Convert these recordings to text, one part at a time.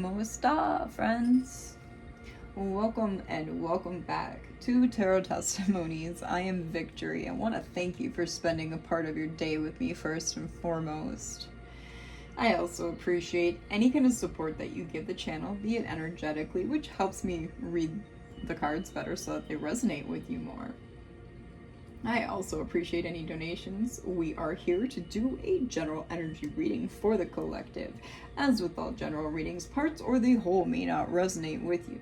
Como esta, friends? Welcome and welcome back to Tarot Testimonies. I am Victory. I want to thank you for spending a part of your day with me first and foremost. I also appreciate any kind of support that you give the channel, be it energetically, which helps me read the cards better so that they resonate with you more. I also appreciate any donations. We are here to do a general energy reading for the collective. As with all general readings, parts or the whole may not resonate with you.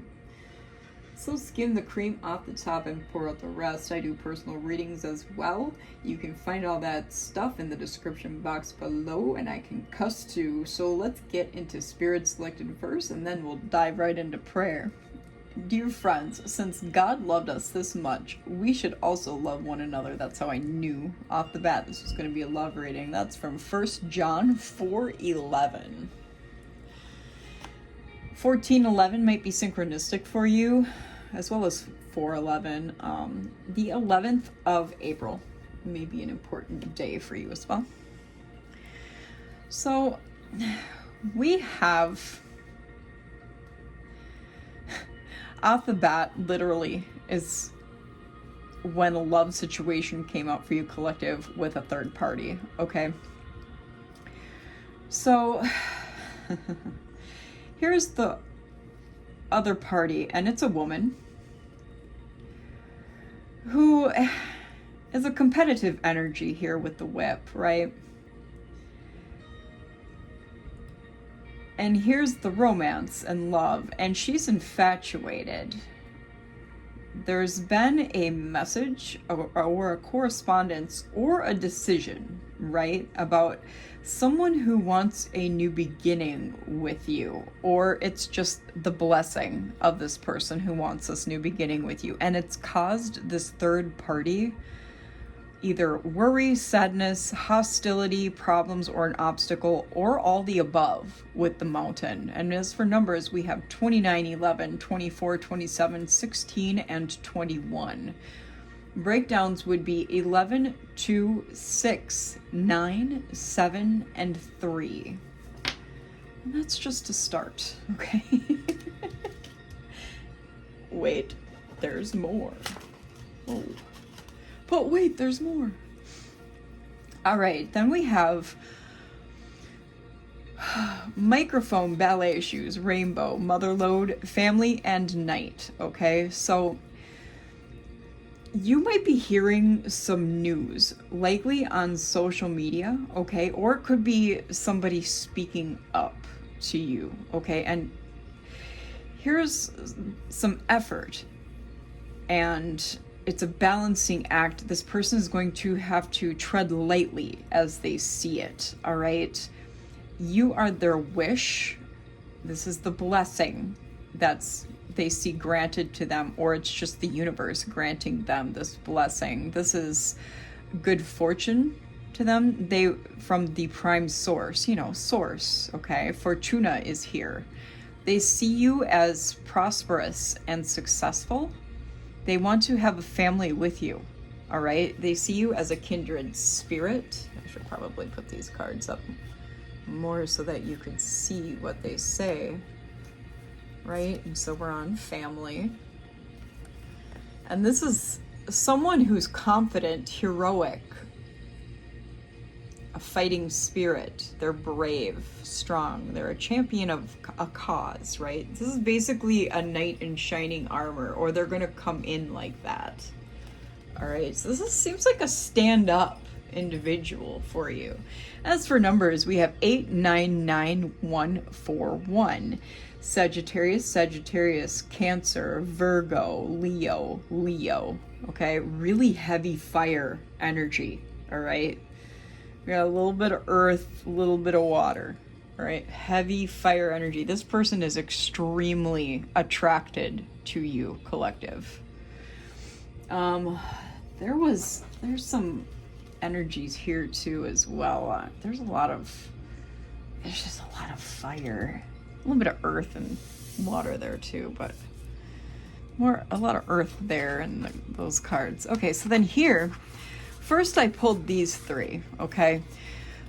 So skim the cream off the top and pour out the rest. I do personal readings as well. You can find all that stuff in the description box below, and I can cuss too. So let's get into spirit selected first, and then we'll dive right into prayer. Dear friends, since God loved us this much, we should also love one another. That's how I knew off the bat this was going to be a love reading. That's from 1 John 4:11. 14:11 might be synchronistic for you, as well as 4:11. The 11th of April may be an important day for you as well. So we have, off the bat, literally, is when a love situation came up for you, collective, with a third party, okay? So here's the other party, and it's a woman who is a competitive energy here with the whip, right? And here's the romance and love, and she's infatuated. There's been a message or a correspondence or a decision, right, about someone who wants a new beginning with you, or it's just the blessing of this person who wants this new beginning with you, and it's caused this third party either worry, sadness, hostility, problems, or an obstacle, or all the above with the mountain. And as for numbers, we have 29, 11, 24, 27, 16, and 21. Breakdowns would be 11, 2, 6, 9, 7, and 3. And that's just a start, okay? Wait, there's more. Oh. But wait, there's more. All right, then we have microphone, ballet shoes, rainbow, motherlode, family, and night, okay? So you might be hearing some news, likely on social media, okay? Or it could be somebody speaking up to you, okay? And here's some effort, and it's a balancing act. This person is going to have to tread lightly as they see it, all right? You are their wish. This is the blessing that's they see granted to them, or it's just the universe granting them this blessing. This is good fortune to them. They, from the prime source, source, okay? Fortuna is here. They see you as prosperous and successful. They want to have a family with you, all right? They see you as a kindred spirit. I should probably put these cards up more so that you can see what they say, right? And so we're on family. And this is someone who's confident, heroic, a fighting spirit. They're brave, strong. They're a champion of a cause, right? This is basically a knight in shining armor, or they're going to come in like that. All right, so seems like a stand-up individual for you. As for numbers, we have 8, 9, 9, 1, 4, 1. Sagittarius, Cancer, Virgo, Leo, okay? Really heavy fire energy, all right? We got a little bit of earth, a little bit of water, all right? Heavy fire energy. This person is extremely attracted to you, collective. There's some energies here too as well. There's just a lot of fire, a little bit of earth and water there too, but a lot of earth there in those cards. Okay, so then here, first I pulled these three, okay?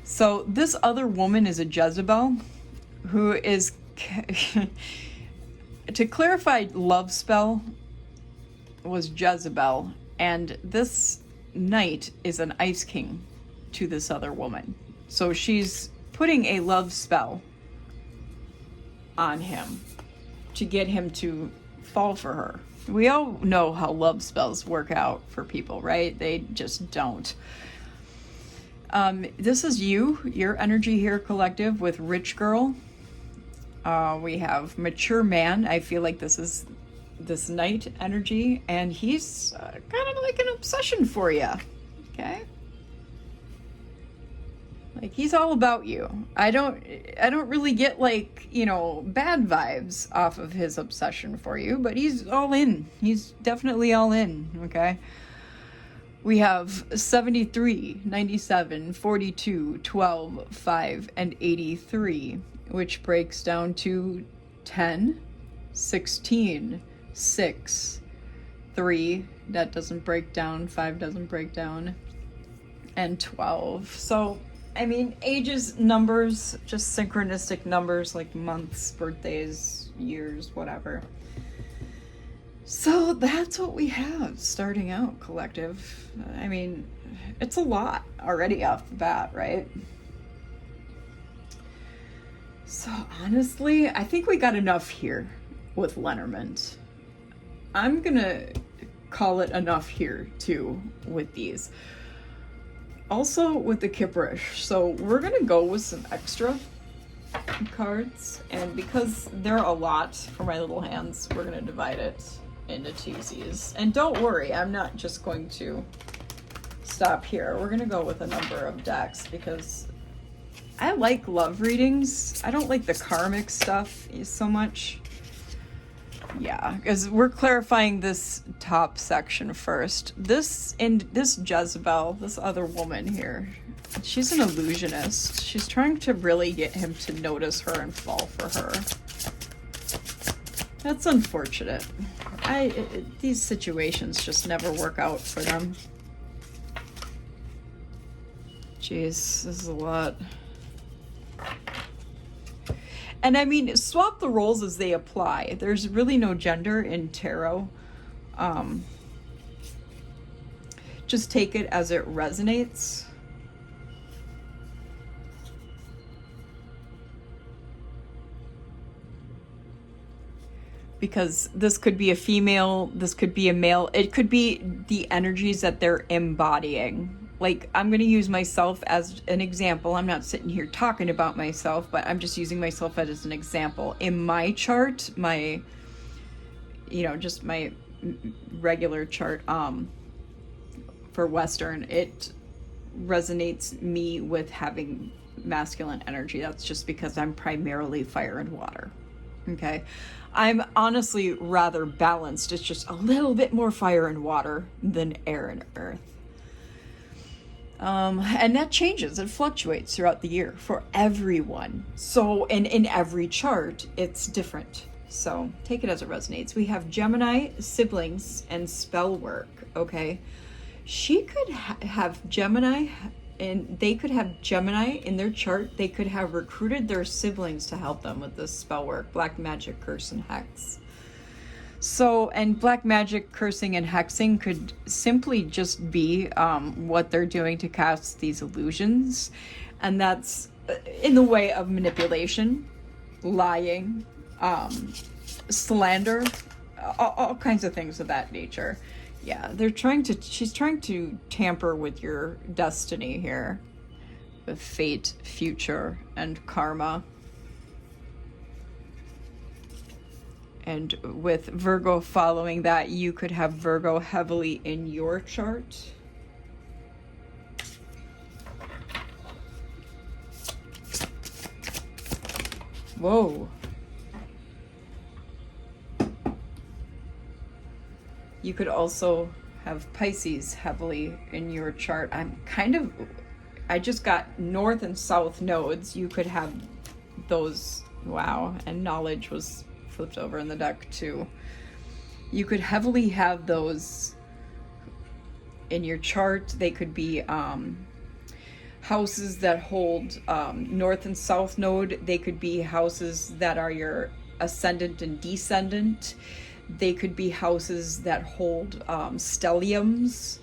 So this other woman is a Jezebel who is to clarify, love spell was Jezebel, and this knight is an ice king to this other woman. So she's putting a love spell on him to get him to fall for her. We all know how love spells work out for people, right? They just don't. This is your energy here, collective, with rich girl. We have mature man. I feel like this is this knight energy, and he's kind of like an obsession for you. Okay? Like, he's all about you. I don't really get, like, you know, bad vibes off of his obsession for you, but he's all in. He's definitely all in, okay? We have 73, 97, 42, 12, 5, and 83, which breaks down to 10, 16, 6, 3, that doesn't break down, 5 doesn't break down, and 12. So, I mean, ages, numbers, just synchronistic numbers like months, birthdays, years, whatever. So that's what we have starting out, collective. I mean, it's a lot already off the bat, right? So honestly, I think we got enough here with Lenormand. I'm gonna call it enough here too with these. Also with the Kipperish, so we're gonna go with some extra cards, and because there are a lot for my little hands, we're gonna divide it into twosies. And don't worry, I'm not just going to stop here. We're gonna go with a number of decks because I like love readings. I don't like the karmic stuff so much. Yeah, because we're clarifying this top section first. This Jezebel, this other woman here, she's an illusionist. She's trying to really get him to notice her and fall for her. That's unfortunate. These situations just never work out for them. Jeez, this is a lot. And I mean, swap the roles as they apply. There's really no gender in tarot. Just take it as it resonates. Because this could be a female, this could be a male. It could be the energies that they're embodying. Like, I'm going to use myself as an example. I'm not sitting here talking about myself, but I'm just using myself as an example. In my chart, my, you know, just my regular chart for Western, it resonates me with having masculine energy. That's just because I'm primarily fire and water. Okay? I'm honestly rather balanced. It's just a little bit more fire and water than air and earth. And that changes, it fluctuates throughout the year for everyone. So, and in every chart, it's different. So take it as it resonates. We have Gemini, siblings, and spell work, okay? She could have Gemini, and they could have Gemini in their chart. They could have recruited their siblings to help them with this spell work, black magic, curse, and hex. So, and black magic, cursing, and hexing could simply just be what they're doing to cast these illusions. And that's in the way of manipulation, lying, slander, all kinds of things of that nature. Yeah, she's trying to tamper with your destiny here, with fate, future, and karma. And with Virgo following that, you could have Virgo heavily in your chart. Whoa. You could also have Pisces heavily in your chart. I just got north and south nodes. You could have those. Wow. And knowledge was flipped over in the deck too. You could heavily have those in your chart. They could be houses that hold north and south node. They could be houses that are your ascendant and descendant. They could be houses that hold stelliums.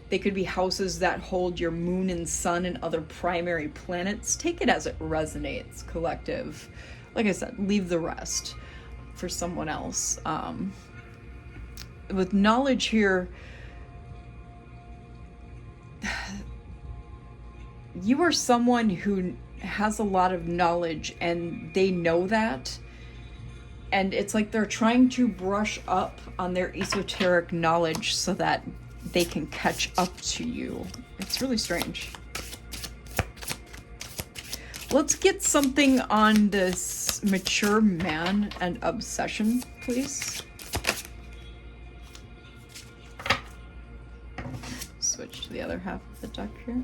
They could be houses that hold your moon and sun and other primary planets. Take it as it resonates, collective. Like I said, leave the rest for someone else. With knowledge here, you are someone who has a lot of knowledge, and they know that. And it's like they're trying to brush up on their esoteric knowledge so that they can catch up to you. It's really strange. Let's get something on this mature man and obsession, please. Switch to the other half of the deck here.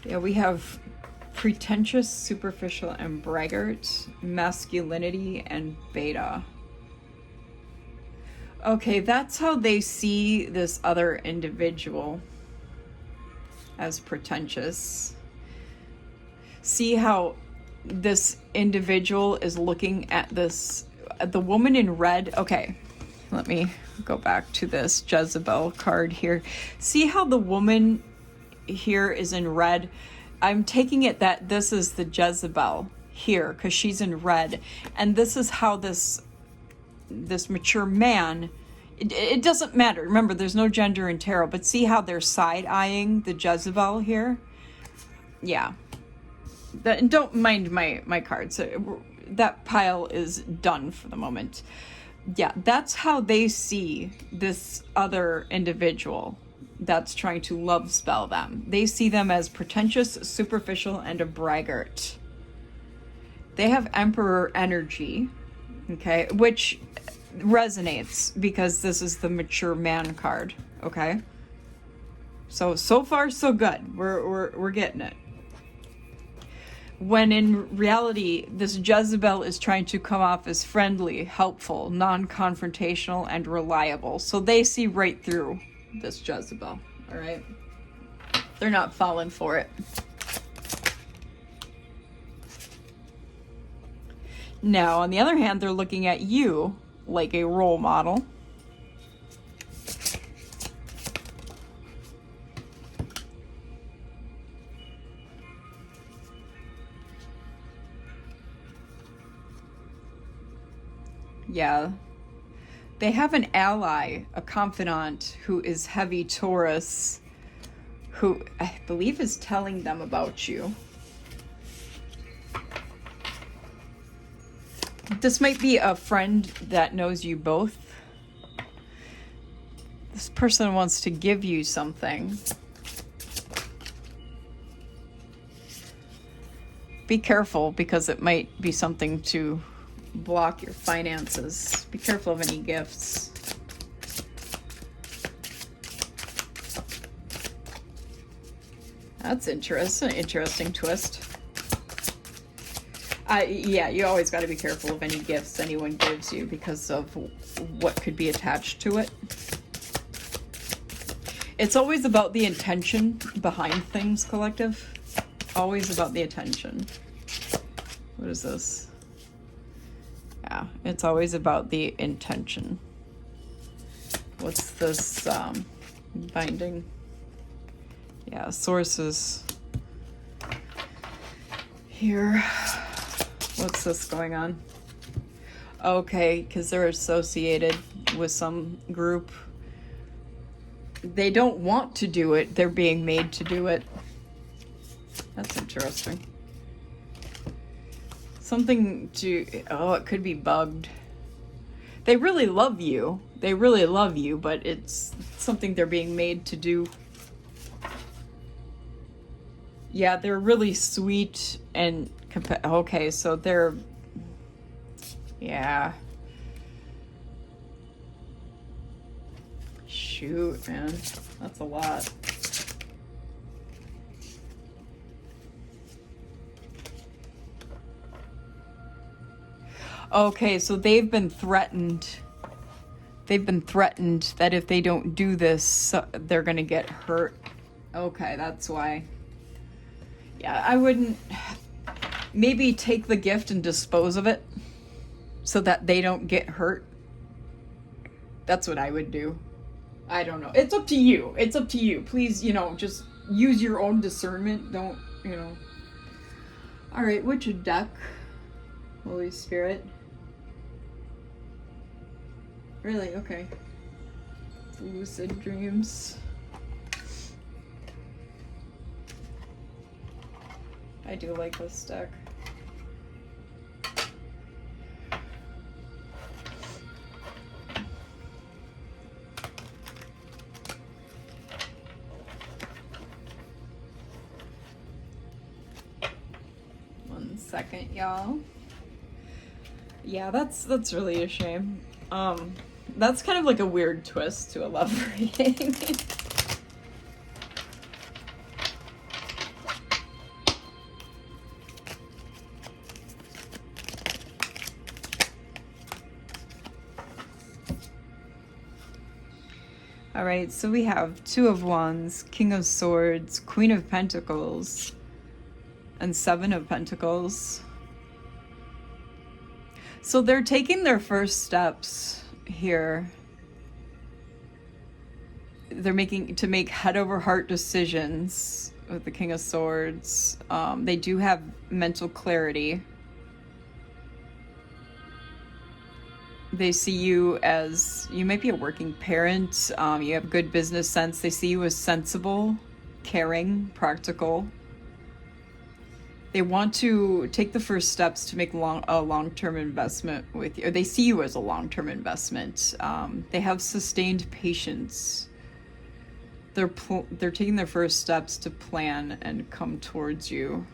Yeah, we have pretentious, superficial, and braggart, masculinity, and beta. Okay, that's how they see this other individual, as pretentious. See how this individual is looking at this, the woman in red. Okay, let me go back to this Jezebel card here. See how the woman here is in red? I'm taking it that this is the Jezebel here because she's in red, and this is how this mature man, it doesn't matter. Remember, there's no gender in tarot, but see how they're side-eyeing the Jezebel here? Yeah. Don't mind my cards. That pile is done for the moment. Yeah, that's how they see this other individual that's trying to love spell them. They see them as pretentious, superficial, and a braggart. They have Emperor energy, okay, which resonates because this is the mature man card, okay? So far so good. We're getting it. When in reality, this Jezebel is trying to come off as friendly, helpful, non-confrontational, and reliable. So they see right through this Jezebel, all right? They're not falling for it. Now, on the other hand, they're looking at you like a role model. Yeah. They have an ally, a confidant, who is heavy Taurus, who I believe is telling them about you. This might be a friend that knows you both. This person wants to give you something. Be careful, because it might be something to block your finances. Be careful of any gifts. That's interesting. Interesting twist. Yeah, you always got to be careful of any gifts anyone gives you because of what could be attached to it. It's always about the intention behind things, collective. Always about the intention. What is this? Yeah, it's always about the intention. What's this binding? Yeah, sources. Here. What's this going on? Okay, because they're associated with some group. They don't want to do it. They're being made to do it. That's interesting. Something to... Oh, it could be bugged. They really love you. They really love you, but it's something they're being made to do. Yeah, they're really sweet and... Okay, so they're... Yeah. Shoot, man. That's a lot. Okay, so they've been threatened. They've been threatened that if they don't do this, they're gonna get hurt. Okay, that's why. Yeah, I wouldn't... Maybe take the gift and dispose of it so that they don't get hurt. That's what I would do. I don't know. It's up to you. It's up to you. Please, you know, just use your own discernment. Don't, you know. Alright, which deck? Holy Spirit. Really? Okay. Lucid dreams. I do like this deck. One second, y'all. Yeah, that's really a shame. That's kind of like a weird twist to a love reading. Alright, so we have Two of Wands, King of Swords, Queen of Pentacles, and Seven of Pentacles. So they're taking their first steps here. They're make head over heart decisions with the King of Swords. They do have mental clarity. They see you as, you might be a working parent, you have good business sense. They see you as sensible, caring, practical. They want to take the first steps to make a long-term investment with you. Or they see you as a long-term investment. They have sustained patience. They're taking their first steps to plan and come towards you.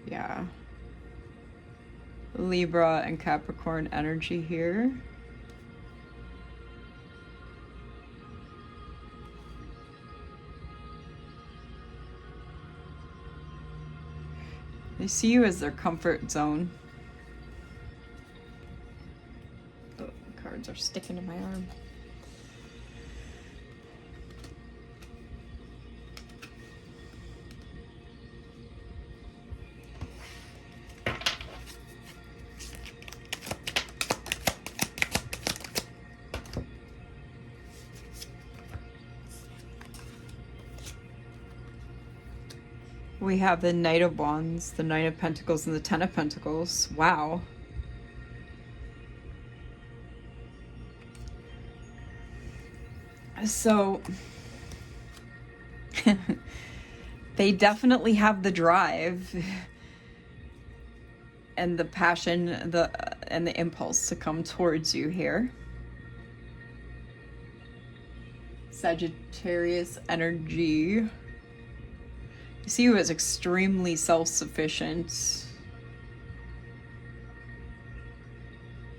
Yeah. Libra and Capricorn energy here. They see you as their comfort zone. Oh, the cards are sticking to my arm. We have the Knight of Wands, the Nine of Pentacles, and the Ten of Pentacles. Wow. So, they definitely have the drive and the passion, and the impulse to come towards you here. Sagittarius energy. I see you as extremely self-sufficient,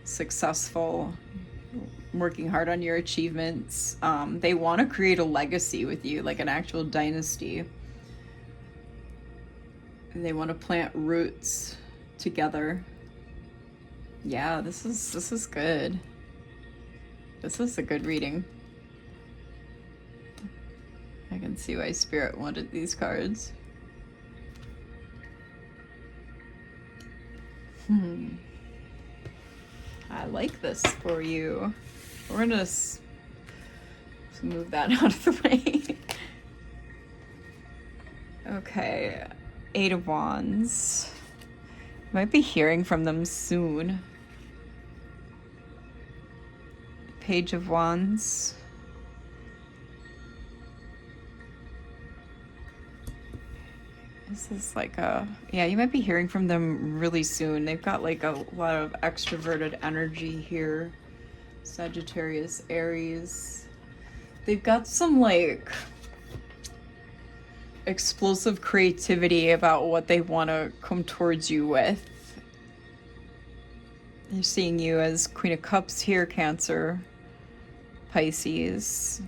successful, working hard on your achievements. They want to create a legacy with you, like an actual dynasty. They want to plant roots together. Yeah, this is good. This is a good reading. I can see why Spirit wanted these cards. I like this for you. We're gonna move that out of the way. Okay, Eight of Wands. Might be hearing from them soon. Page of Wands. This is like yeah, you might be hearing from them really soon. They've got like a lot of extroverted energy here. Sagittarius, Aries. They've got some like explosive creativity about what they want to come towards you with. They're seeing you as Queen of Cups here, Cancer, Pisces.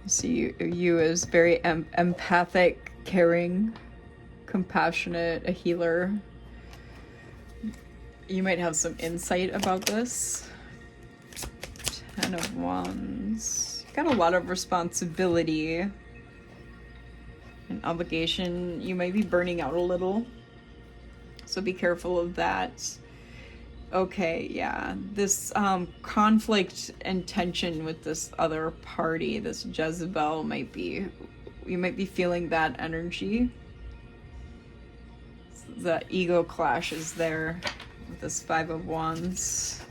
See you as very empathic, caring, compassionate, a healer. You might have some insight about this. Ten of Wands. Got a lot of responsibility and obligation. You might be burning out a little, so be careful of that. Okay, yeah. This conflict and tension with this other party, this Jezebel, you might be feeling that energy. The ego clash is there with this Five of Wands.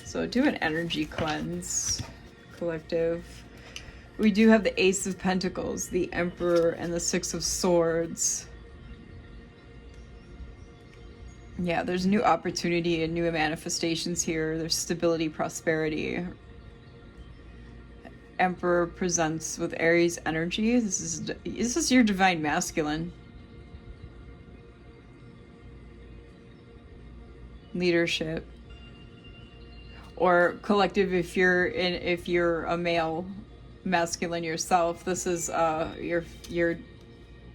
So do an energy cleanse, collective. We do have the Ace of Pentacles, the Emperor, and the Six of Swords. Yeah, there's new opportunity and new manifestations here. There's stability, prosperity. Emperor presents with Aries energy. This is your divine masculine. Leadership. Or collective, if you're a male masculine yourself, this is your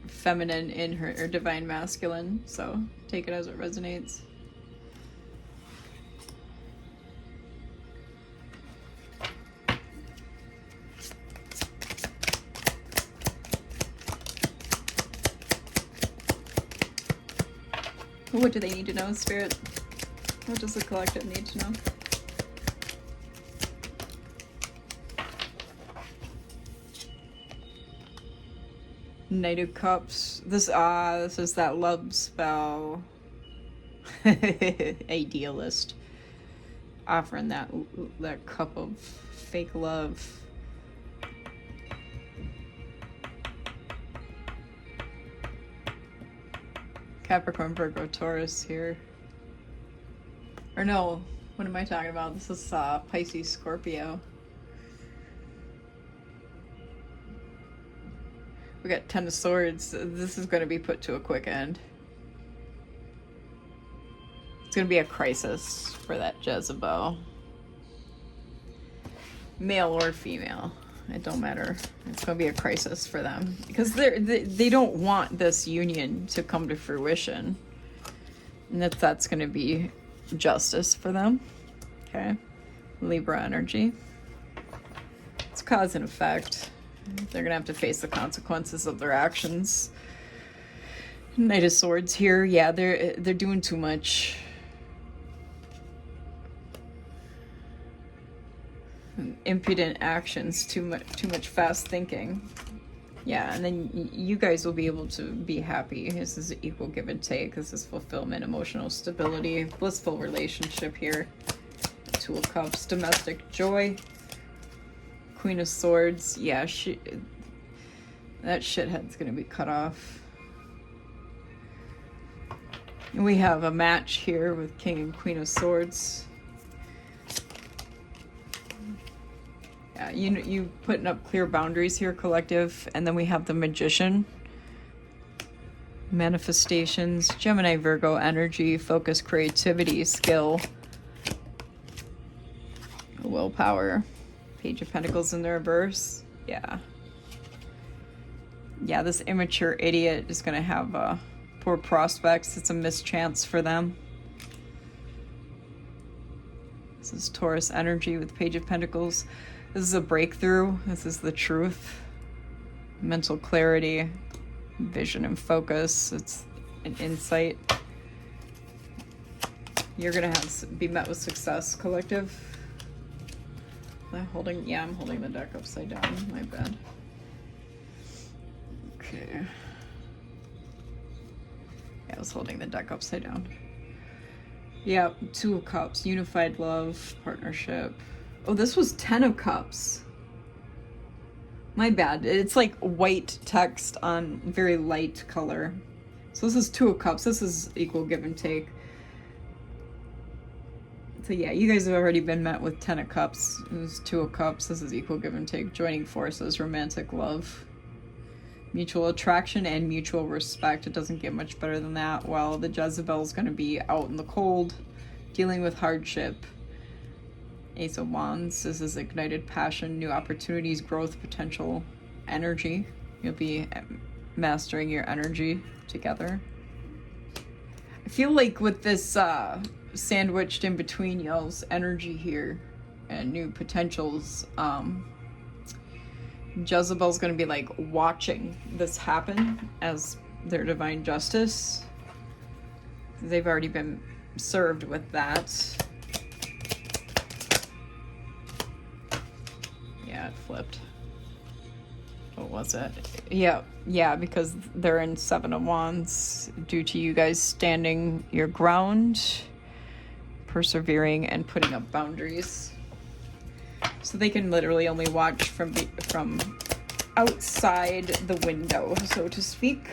feminine in her divine masculine. So take it as it resonates. What do they need to know, Spirit? What does the collective need to know? Knight of Cups. This is that love spell. Idealist. Offering that cup of fake love. Capricorn, Virgo, Taurus here. Or no, what am I talking about? This is Pisces, Scorpio. We got Ten of Swords. This is going to be put to a quick end. It's going to be a crisis for that Jezebel. Male or female. It don't matter. It's going to be a crisis for them. Because they don't want this union to come to fruition. And that's going to be justice for them. Okay. Libra energy. It's cause and effect. They're gonna have to face the consequences of their actions. Knight of Swords here. Yeah, they're doing too much. Impudent actions, too much fast thinking. Yeah, and then you guys will be able to be happy. This is equal give and take. This is fulfillment, emotional stability, blissful relationship here. Two of Cups, domestic joy. Queen of Swords, yeah, that shithead's gonna be cut off. And we have a match here with King and Queen of Swords. Yeah, you putting up clear boundaries here, collective. And then we have the Magician. Manifestations, Gemini, Virgo energy, focus, creativity, skill, willpower. Page of Pentacles in the reverse. Yeah, this immature idiot is going to have poor prospects. It's a mischance for them. This is Taurus energy with Page of Pentacles. This is a breakthrough. This is the truth. Mental clarity, vision and focus. It's an insight. You're going to be met with success, collective. I'm holding the deck upside down. My bad. Okay. Yeah, I was holding the deck upside down. Yeah, Two of Cups, unified love, partnership. Oh, this was Ten of Cups. My bad. It's like white text on very light color. So this is Two of Cups. This is equal give and take. So yeah, you guys have already been met with Ten of Cups. This is Two of Cups. This is equal give and take. Joining forces, romantic love, mutual attraction, and mutual respect. It doesn't get much better than that. While the Jezebel is going to be out in the cold, dealing with hardship. Ace of Wands. This is ignited passion, new opportunities, growth, potential, energy. You'll be mastering your energy together. I feel like with this sandwiched in between y'all's energy here and new potentials. Jezebel's going to be like watching this happen as their divine justice. They've already been served with that. Yeah, it flipped. What was it? Yeah, because they're in Seven of Wands due to you guys standing your ground, persevering, and putting up boundaries. So they can literally only watch from outside the window, so to speak.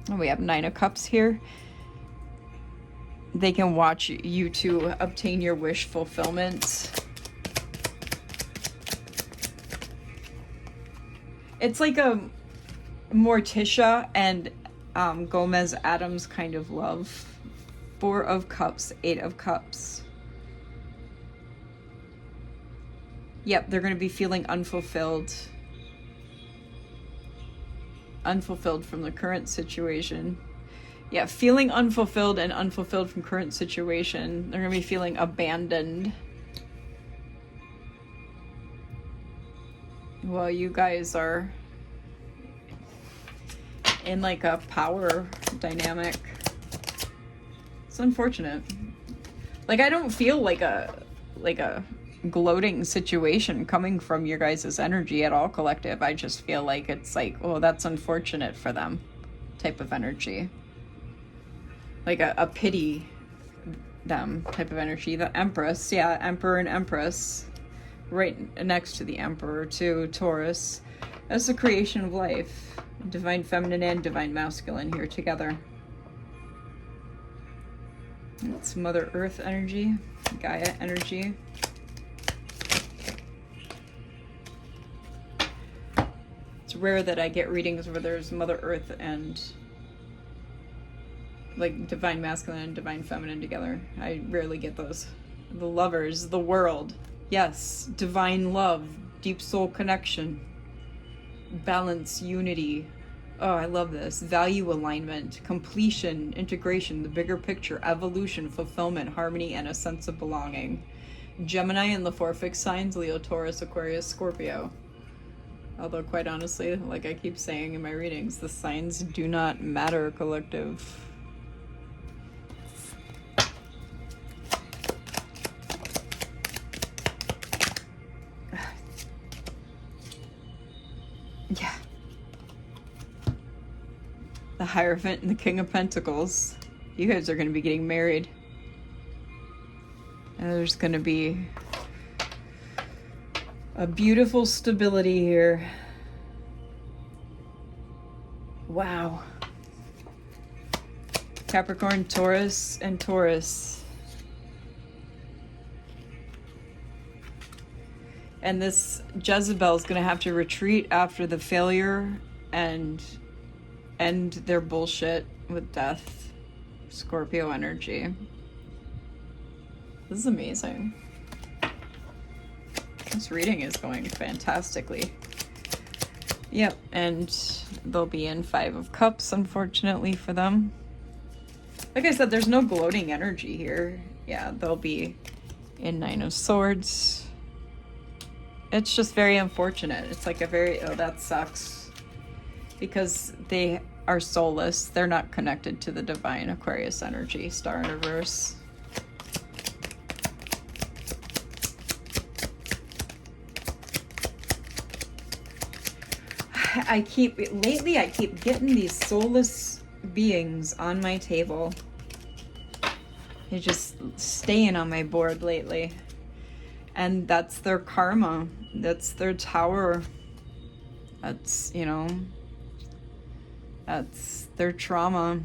And we have Nine of Cups here. They can watch you two obtain your wish fulfillment. It's like a Morticia and Gomez Adams kind of love. Four of Cups, Eight of Cups. Yep, they're going to be feeling unfulfilled. Unfulfilled from the current situation. Yeah, feeling unfulfilled and unfulfilled from current situation. They're going to be feeling abandoned. Well, you guys are in like a power dynamic. It's unfortunate. Like, I don't feel like a gloating situation coming from your guys' energy at all, collective. I just feel like it's like, oh, that's unfortunate for them type of energy. Like a pity them type of energy. The Empress, yeah, Emperor and Empress, right next to the Emperor too, Taurus. That's the creation of life. Divine feminine and divine masculine here together. It's Mother Earth energy, Gaia energy. It's rare that I get readings where there's Mother Earth and like divine masculine and divine feminine together. I rarely get those. The Lovers, the world. Yes, divine love, deep soul connection, balance, unity. Oh, I love this. Value alignment, completion, integration, the bigger picture, evolution, fulfillment, harmony, and a sense of belonging. Gemini and the four fixed signs, Leo, Taurus, Aquarius, Scorpio. Although, quite honestly, like I keep saying in my readings, the signs do not matter, collective. Yeah. The Hierophant and the King of Pentacles. You guys are going to be getting married. And there's going to be a beautiful stability here. Wow. Capricorn, Taurus, and Taurus. And this Jezebel is going to have to retreat after the failure and end their bullshit with death. Scorpio energy. This is amazing. This reading is going fantastically. Yep, and they'll be in Five of Cups, unfortunately for them. Like I said, there's no gloating energy here. Yeah, they'll be in Nine of Swords. It's just very unfortunate. It's like a very, oh, that sucks. Because they are soulless. They're not connected to the divine Aquarius energy, star in reverse. Lately I keep getting these soulless beings on my table. They're just staying on my board lately. And that's their karma. That's their tower. That's, you know, that's their trauma.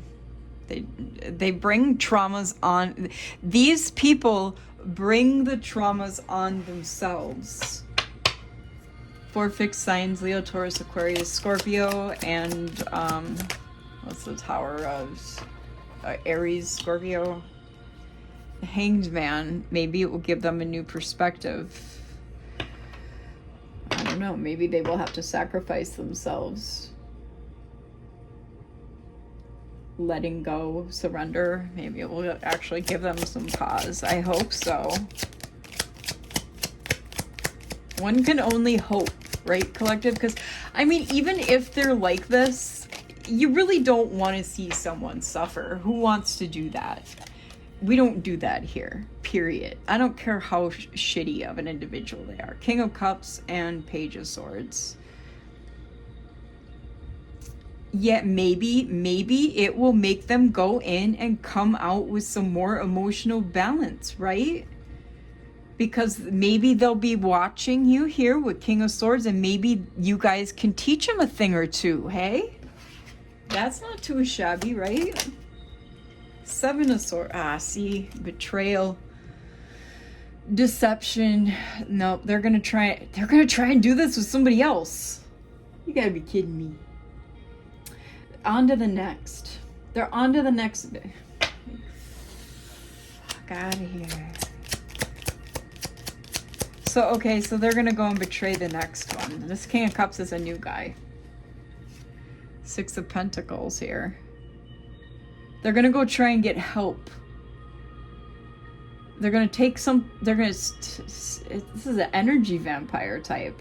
They bring traumas on. These people bring the traumas on themselves. Four fixed signs, Leo, Taurus, Aquarius, Scorpio, and what's the tower of Aries, Scorpio? The Hanged Man. Maybe it will give them a new perspective. I don't know. Maybe they will have to sacrifice themselves. letting go, surrender. Maybe it will actually give them some pause. I hope so. One can only hope, right, collective? Because, I mean, even if they're like this, you really don't want to see someone suffer. Who wants to do that? We don't do that here, period. I don't care how shitty of an individual they are. King of Cups and Page of Swords. Yet maybe it will make them go in and come out with some more emotional balance, right? Because maybe they'll be watching you here with King of Swords, and maybe you guys can teach them a thing or two, hey? That's not too shabby, right? Seven of Swords. See, betrayal, deception. No, they're gonna try and do this with somebody else. You gotta be kidding me. On to the next. They're on to the next bit. Fuck out of here. So, okay, so they're gonna go and betray the next one. This King of Cups is a new guy. Six of Pentacles here. They're gonna go try and get help. They're gonna take some, this is an energy vampire type.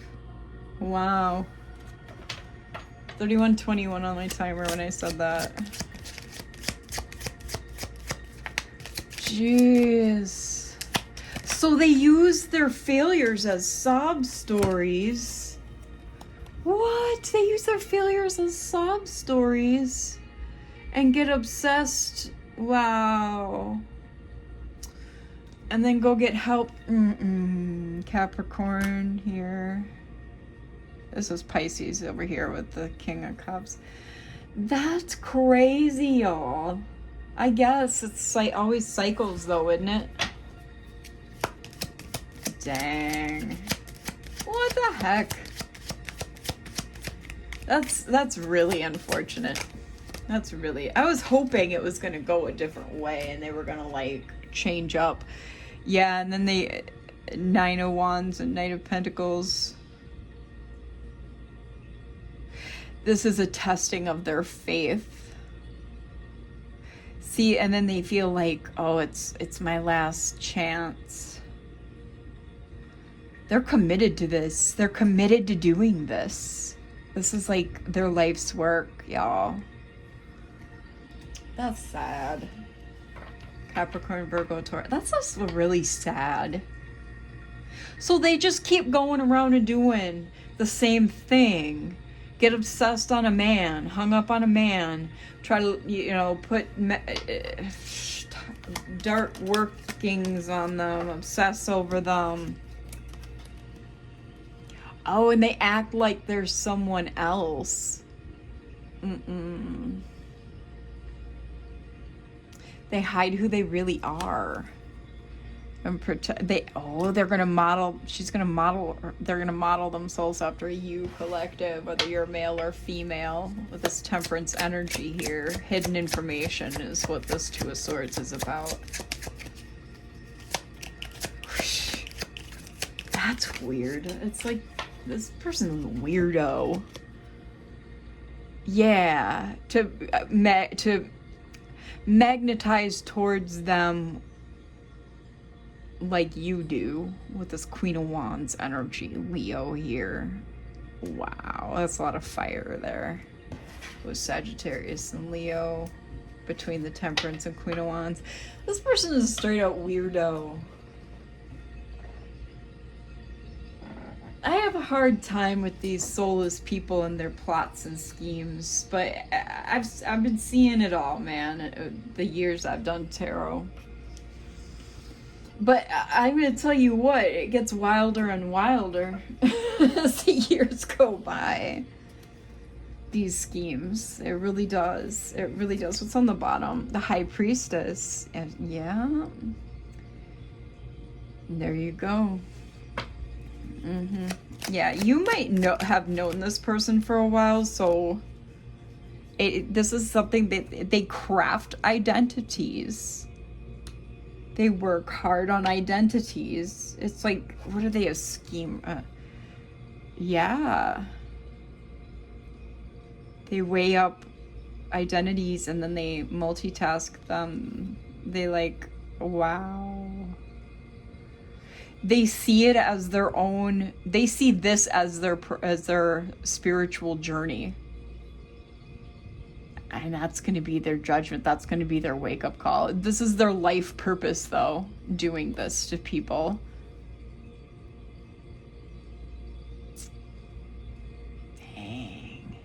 Wow. 31:21 on my timer when I said that. Jeez. So they use their failures as sob stories. What? They use their failures as sob stories and get obsessed. Wow. And then go get help. Capricorn here. This is Pisces over here with the King of Cups. That's crazy, y'all. I guess it's like always cycles though, isn't it? Dang. What the heck? That's really unfortunate. That's really, I was hoping it was gonna go a different way and they were gonna like change up. Yeah, and then they Nine of Wands and Knight of Pentacles. This is a testing of their faith. See, and then they feel like, oh, it's my last chance. They're committed to this. They're committed to doing this. This is like their life's work, y'all. That's sad. Capricorn, Virgo, Taurus. That's just really sad. So they just keep going around and doing the same thing. Get obsessed on a man, hung up on a man, try to, you know, put dark workings on them, obsess over them. Oh, and they act like there's someone else. They hide who they really are. And they're gonna model, they're gonna model themselves after you, collective, whether you're male or female, with this Temperance energy here. Hidden information is what this Two of Swords is about. That's weird. It's like, this person's a weirdo. Yeah, to magnetize towards them like you do with this Queen of Wands energy, Leo here. Wow, that's a lot of fire there with Sagittarius and Leo between the Temperance and Queen of Wands. This person is a straight out weirdo. I have a hard time with these soulless people and their plots and schemes, but I've been seeing it all, man, the years I've done tarot. But I'm going to tell you what, it gets wilder and wilder as the years go by. These schemes. It really does. It really does. What's on the bottom? The High Priestess. Yeah. There you go. Yeah, you might have known this person for a while, so this is something that they craft identities. They work hard on identities. It's like, what are they, a scheme? Yeah. They weigh up identities and then they multitask them. They like, wow. They see it as their own, they see this as their spiritual journey. And that's going to be their judgment. That's going to be their wake-up call. This is their life purpose, though, doing this to people. Dang.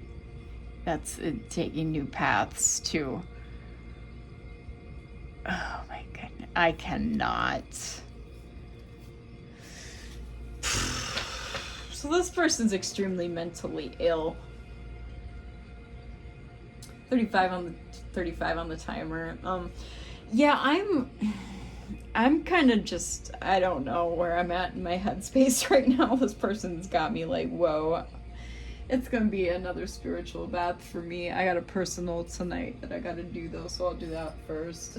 That's taking new paths, too. Oh, my goodness. I cannot. So this person's extremely mentally ill. 35 on the timer. Yeah, I'm kind of just, I don't know where I'm at in my headspace right now. This person's got me like, whoa. It's gonna be another spiritual bath for me. I got a personal tonight that I gotta do though, so I'll do that first.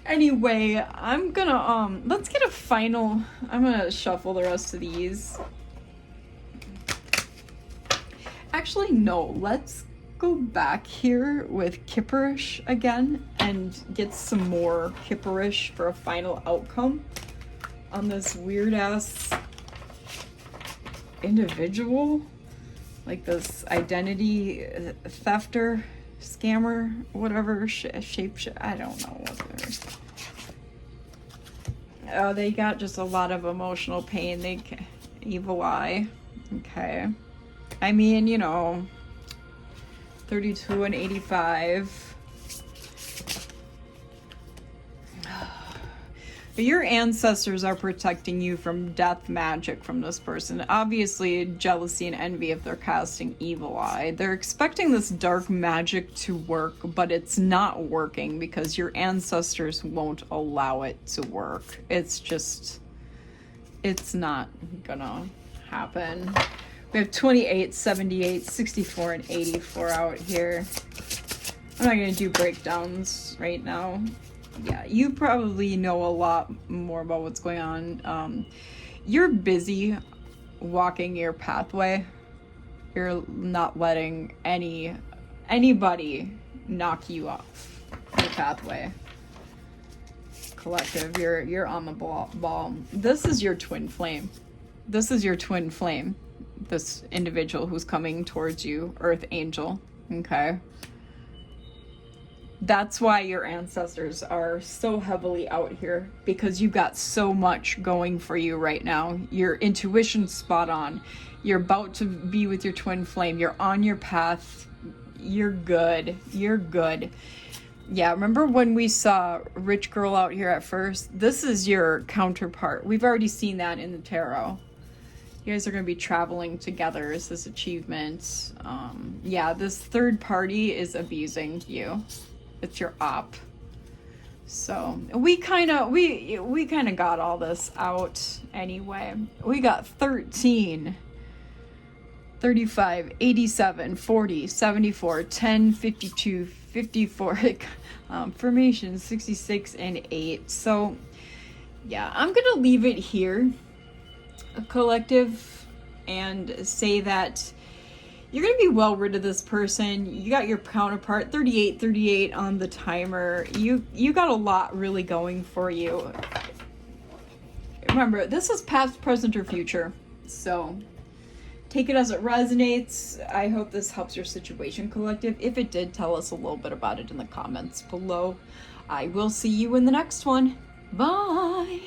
Anyway, I'm gonna, let's get a final, I'm gonna shuffle the rest of these. Actually, no, let's go back here with Kipperish again and get some more Kipperish for a final outcome on this weird ass individual, like this identity thefter, scammer, whatever, I don't know what they're. Oh, they got just a lot of emotional pain. Evil eye. Okay. I mean, you know, 32 and 85. But your ancestors are protecting you from death magic from this person. Obviously, jealousy and envy if they're casting evil eye. They're expecting this dark magic to work, but it's not working because your ancestors won't allow it to work. It's not gonna happen. We have 28, 78, 64, and 84 out here. I'm not going to do breakdowns right now. Yeah, you probably know a lot more about what's going on. You're busy walking your pathway. You're not letting anybody knock you off your pathway. Collective, you're on the ball. This is your twin flame. This individual who's coming towards you, Earth Angel, okay? That's why your ancestors are so heavily out here, because you've got so much going for you right now. Your intuition's spot on. You're about to be with your twin flame. You're on your path. You're good. Yeah, remember when we saw Rich Girl out here at first? This is your counterpart. We've already seen that in the tarot. You guys are going to be traveling together as this achievement. Yeah, this third party is abusing you. It's your op. So we kind of got all this out anyway. We got 13, 35, 87, 40, 74, 10, 52, 54, formation 66 and 8. So yeah, I'm going to leave it here. A collective, and say that you're going to be well rid of this person. You got your counterpart, 38 on the timer. You got a lot really going for you. Remember, this is past, present, or future. So take it as it resonates. I hope this helps your situation, collective. If it did, tell us a little bit about it in the comments below. I will see you in the next one. Bye.